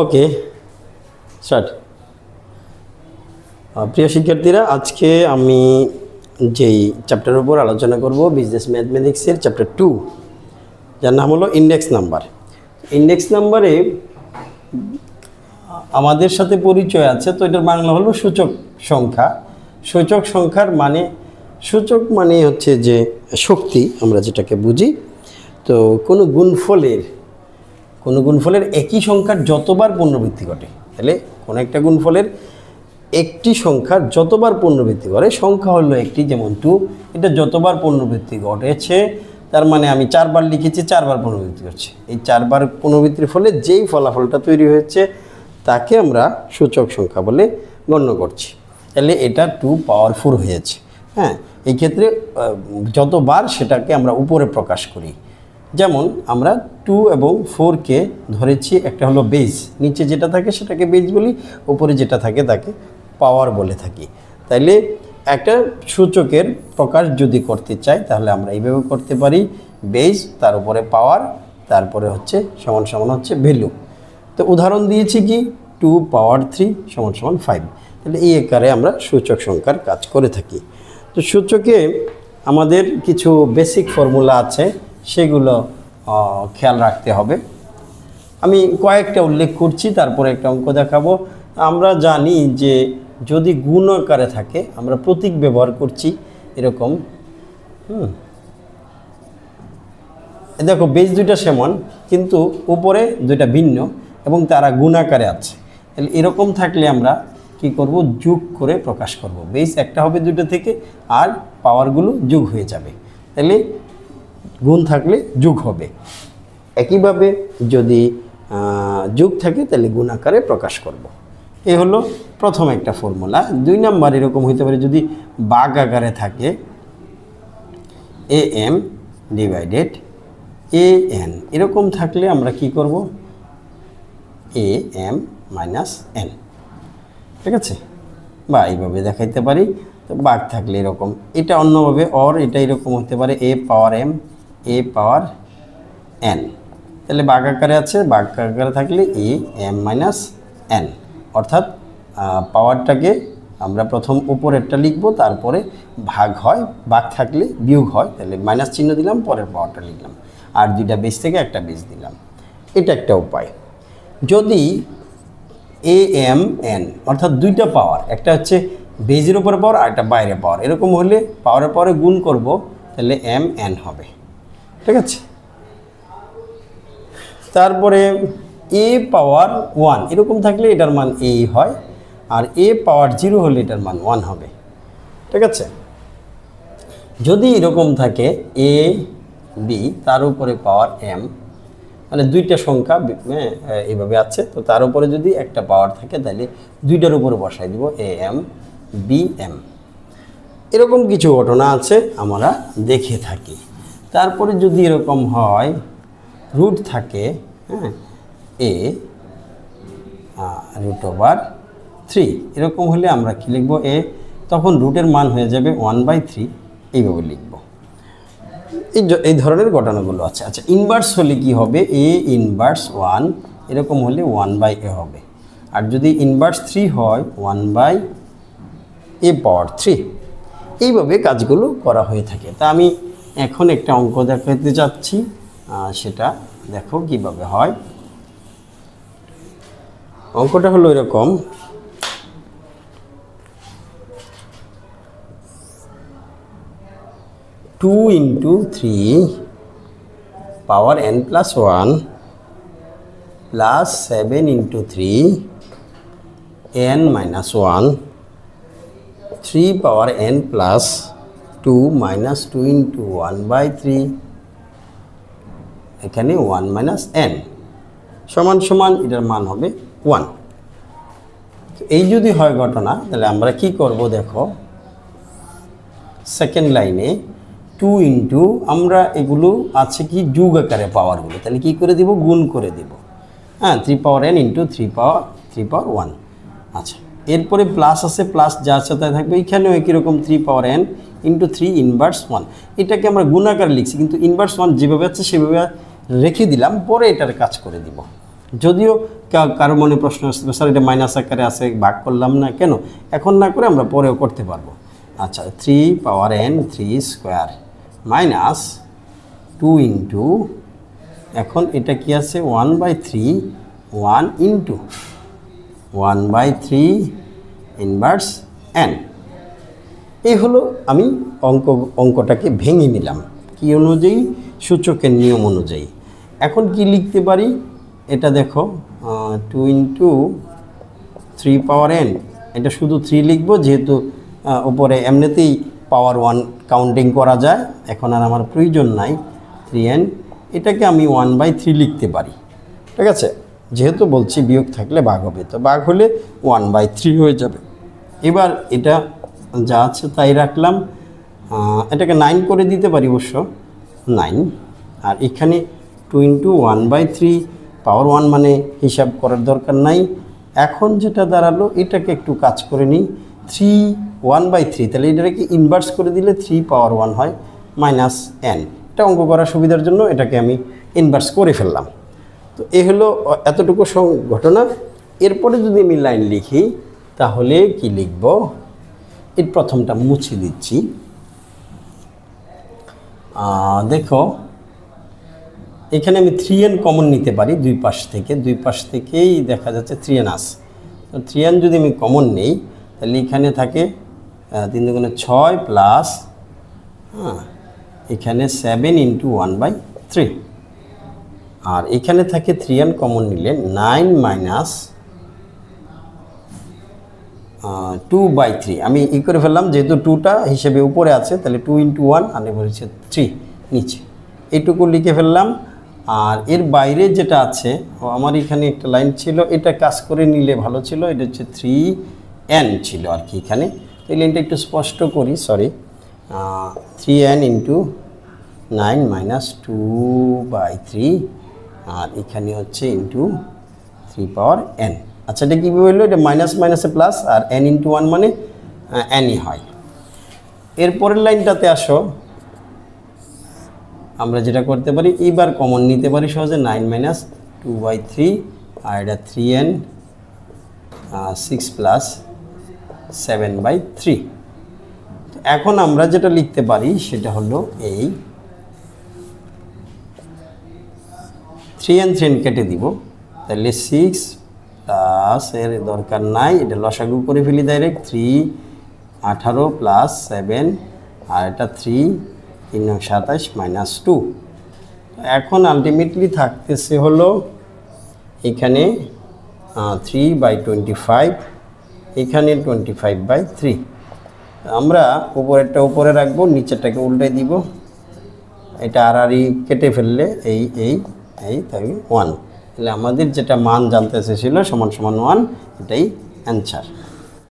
ওকে, start. প্রিয় শিক্ষার্থীরা, আজকে আমি যেই চ্যাপ্টারের উপর আলোচনা করব বিজনেস ম্যাথমেটিক্সের চ্যাপ্টার 2, যার নাম হলো ইন্ডেক্স নাম্বার। ইন্ডেক্স নাম্বারে আমাদের সাথে পরিচয় আছে, তো এটার বাংলা হলো সূচক সংখ্যা। সূচক সংখ্যার মানে, সূচক মানে হচ্ছে যে শক্তি, আমরা যেটাকে বুঝি। তো কোনো গুণফলের একই সংখ্যার যতবার পুনরাবৃত্তি ঘটে, তাহলে কোনো একটা গুণফলের একটি সংখ্যার যতবার পুনরাবৃত্তি করে, সংখ্যা হলো একটি, যেমন 2, এটা যতবার পুনরাবৃত্তি ঘটেছে তার মানে আমি 4 বার লিখেছি, 4 বার পুনরাবৃত্তি করছে। এই 4 বার পুনরাবৃত্তির ফলে যেই ফলাফলটা তৈরি হয়েছে তাকে আমরা সূচক সংখ্যা বলে গণ্য করছি। তাহলে এটা 2 পাওয়ার 4 হয়েছে। হ্যাঁ, এই ক্ষেত্রে যতবার সেটাকে আমরা উপরে প্রকাশ করি, যেমন আমরা 2 এবং 4কে ধরেছি একটা হলো বেজ, নিচে যেটা থাকে সেটাকে বেজ বলি, উপরে যেটা থাকে তাকে পাওয়ার বলে থাকি। তাইলে একটা সূচকের প্রকাশ যদি করতে চাই তাহলে আমরা এইভাবে করতে পারি, বেজ তার উপরে পাওয়ার, তারপরে হচ্ছে সমান সমান হচ্ছে ভ্যালু। তো উদাহরণ দিয়েছি কি 2 পাওয়ার 3 সমান সমান 5। তাহলে এই আকারে আমরা সূচক সংখ্যার কাজ করে থাকি। তো সূচকে আমাদের কিছু বেসিক ফর্মুলা আছে, সেগুলো খেয়াল রাখতে হবে। আমি কয়েকটা উল্লেখ করছি, তারপরে একটা অঙ্ক দেখাবো। আমরা জানি যে যদি গুণ আকারে থাকে আমরা প্রতীক ব্যবহার করছি এরকম। দেখো বেজ দুইটা সমান কিন্তু উপরে দুইটা ভিন্ন এবং তারা গুণ আকারে আছে। তাহলে এরকম থাকলে আমরা কি করব, যোগ করে প্রকাশ করব। বেজ একটা হবে দুটো থেকে, আর পাওয়ারগুলো যোগ হয়ে যাবে। তাহলে গুণ থাকলে যোগ হবে। একইভাবে যদি যোগ থাকে তাহলে গুণ আকারে প্রকাশ করব। এই হলো প্রথম একটা ফর্মুলা। 2 নাম্বার এরকম হইতে পারে, যদি ভাগ আকারে থাকে am ডিভাইডেড an, এরকম থাকলে আমরা কি করব, am মাইনাস n, ঠিক আছে, বা এইভাবে দেখাইতে পারি। তো ভাগ থাকলে এরকম, এটা অন্যভাবে অর, এটা এরকম হতে পারে a power m, a power n। তাহলে ভাগ আকারে আছে, ভাগ আকারে থাকলে am মাইনাস n, অর্থাৎ পাওয়ারটাকে আমরা প্রথম উপরেরটা লিখব, তারপরে ভাগ হয়, ভাগ থাকলে বিয়োগ হয়, তাহলে মাইনাস চিহ্ন দিলাম, পরের পাওয়ারটা লিখলাম, আর দুইটা বেজ থেকে একটা বেজ দিলাম। এটা একটা উপায়। যদি am অর্থাৎ দুইটা পাওয়ার, একটা হচ্ছে বেজের উপরে পাওয়ার আর একটা বাইরে পাওয়ার, এরকম হলে পাওয়ারের পরে গুণ করব, তাহলে mn হবে, ঠিক আছে। তারপরে a পাওয়ার 1 এরকম থাকলে এটার মান a হয়, আর a পাওয়ার 0 হলে এটার মান 1 হবে, ঠিক আছে। যদি এরকম থাকে a b তার উপরে পাওয়ার m, মানে দুইটা সংখ্যা এইভাবে আছে, তো তার উপরে যদি একটা পাওয়ার থাকে তাহলে দুইটার উপরে বসাই দিব am bm। এরকম কিছু ঘটনা আছে আমরা দেখে থাকি। তারপরে যদি এরকম হয় রুট থাকে, হ্যাঁ, a √3, এরকম হলে আমরা কি লিখব, a, তখন রুটের মান হয়ে যাবে 1/3, এইভাবে লিখব। এই ধরনের ঘটনাগুলো আছে। আচ্ছা, ইনভার্স হলে কি হবে, a ইনভার্স 1 এরকম হলে 1/a হবে, আর যদি ইনভার্স 3 হয় 1/a পাওয়ার 3। এইভাবে কাজগুলো করা হয়ে থাকে। তা আমি এখন একটা অঙ্ক দেখাতে যাচ্ছি, সেটা দেখো কিভাবে হয়। অঙ্কটা হলো এরকম, টু ইন্টু 3 পাওয়ার n plus 1 plus 7 into 3 n minus 1 3 পাওয়ার n প্লাস 2 মাইনাস 2 ইন্টু 1/3, এখানে 1 মাইনাস n সমান সমান এটার মান হবে 1। এই যদি হয় ঘটনা, তাহলে আমরা কি করব, দেখো সেকেন্ড লাইনে 2 ইন্টু, আমরা এগুলো আছে কি যোগ আকারে পাওয়ারগুলো, তাহলে কি করে দিব, গুণ করে দিব। হ্যাঁ, 3 পাওয়ার n ইন্টু 3 পাওয়ার 1। আচ্ছা, এরপরে প্লাস আছে, প্লাস যা আছে তাই থাকবে। এখানেও একই রকম 3 পাওয়ার n ইন্টু 3 ইনভার্স 1। এটাকে আমরা গুণ আকারে লিখছি, কিন্তু ইনভার্স 1 যেভাবে আছে সেভাবে রেখে দিলাম, পরে এটার কাজ করে দিব। যদিও কারো মনে প্রশ্ন আসবে, স্যার এটা মাইনাস আকারে আছে, ভাগ করলাম না কেন? এখন না করে আমরা পরেও করতে পারবো। আচ্ছা, 3 পাওয়ার n 3 স্কোয়ার মাইনাস 2 ইন্টু, এখন এটা কি আছে 1/3 1 ইন্টু 1/3 ইনভার্স n। এই হলো আমি অঙ্কটাকে ভেঙে নিলাম কি অনুযায়ী? সূচকের নিয়ম অনুযায়ী। এখন কি লিখতে পারি এটা দেখো, 2 ইন্টু 3 পাওয়ার n, এটা শুধু 3 লিখব যেহেতু উপরে এমনিতেই পাওয়ার 1 কাউন্টিং করা যায়, এখন আর আমার প্রয়োজন নাই 3n। এটাকে আমি 1/3 লিখতে পারি, ঠিক আছে? যেহেতু বলছি বিয়োগ থাকলে ভাগ হবে, তো ভাগ হলে 1/3 হয়ে যাবে। এবার এটা যা আছে তাই রাখলাম, এটাকে 9 করে দিতে পারি অবশ্য 9। আর এখানে 2 ইন্টু 1/3 পাওয়ার 1 মানে হিসাব করার দরকার নাই। এখন যেটা দাঁড়ালো এটাকে একটু কাজ করে নিই, 3 1/3, তাহলে এটাকে ইনভার্স করে দিলে 3 পাওয়ার 1 হয় মাইনাস n। এটা অঙ্ক করার সুবিধার জন্য এটাকে আমি ইনভার্স করে ফেললাম। তো এ হলো এতটুকু ঘটনা। এরপরে যদি আমি লাইন লিখি তাহলে কি লিখব? এর প্রথমটা মুছে দিচ্ছি। দেখো এখানে আমি 3n কমন নিতে পারি দুই পাশ থেকেই দেখা যাচ্ছে 3n আছে। তো 3n যদি আমি কমন নেই তাহলে এখানে থাকে 3 দুগুণে 6 প্লাস এখানে 7 ইন্টু 1/3, আর এখানে থাকে 3n কমন নিলে 9 মাইনাস 2/3। আমি ই করে ফেললাম যেহেতু 2টা হিসেবে উপরে আছে, তাহলে 2 ইন্টু 1 আর এবার হচ্ছে 3 নিচে, এইটুকু লিখে ফেললাম। আর এর বাইরে যেটা আছে, আমার এখানে একটা লাইন ছিল, এটা কাজ করে নিলে ভালো ছিল, এটা হচ্ছে 3n ছিল আর কি এখানে। তো এই লাইনটা একটু স্পষ্ট করি, সরি, 3n ইন্টু 9 মাইনাস 2/3, আর এখানে হচ্ছে ইন্টু 3 পাওয়ার n। আচ্ছা, এটা কীভাবে হলো? এটা মাইনাস মাইনাসে প্লাস, আর n ইন্টু 1 মানে nই হয়। এরপরের লাইনটাতে আসো, আমরা যেটা করতে পারি এইবার কমন নিতে পারি সহজে, 9 মাইনাস 2/3, আর এটা 3n 6 প্লাস 7/3। তো এখন আমরা যেটা লিখতে পারি সেটা হলো এই 3n কেটে দিব, তাহলে 6 প্লাস এর দরকার নাই, এটা লসাগু করে ফেলি ডাইরেক্ট, 3 18 প্লাস 7, আর এটা 3 3 27 মাইনাস 2। এখন আলটিমেটলি থাকতেছে হলো এখানে 3/25, এখানে 25/3। আমরা উপরেরটা উপরে রাখবো, নিচেরটাকে উল্টে দিব, এটা আর কেটে ফেললে এই তাই 1। তাহলে আমাদের যেটা মান জানতে চেয়েছিল সমান সমান 1, এটাই অ্যান্সার।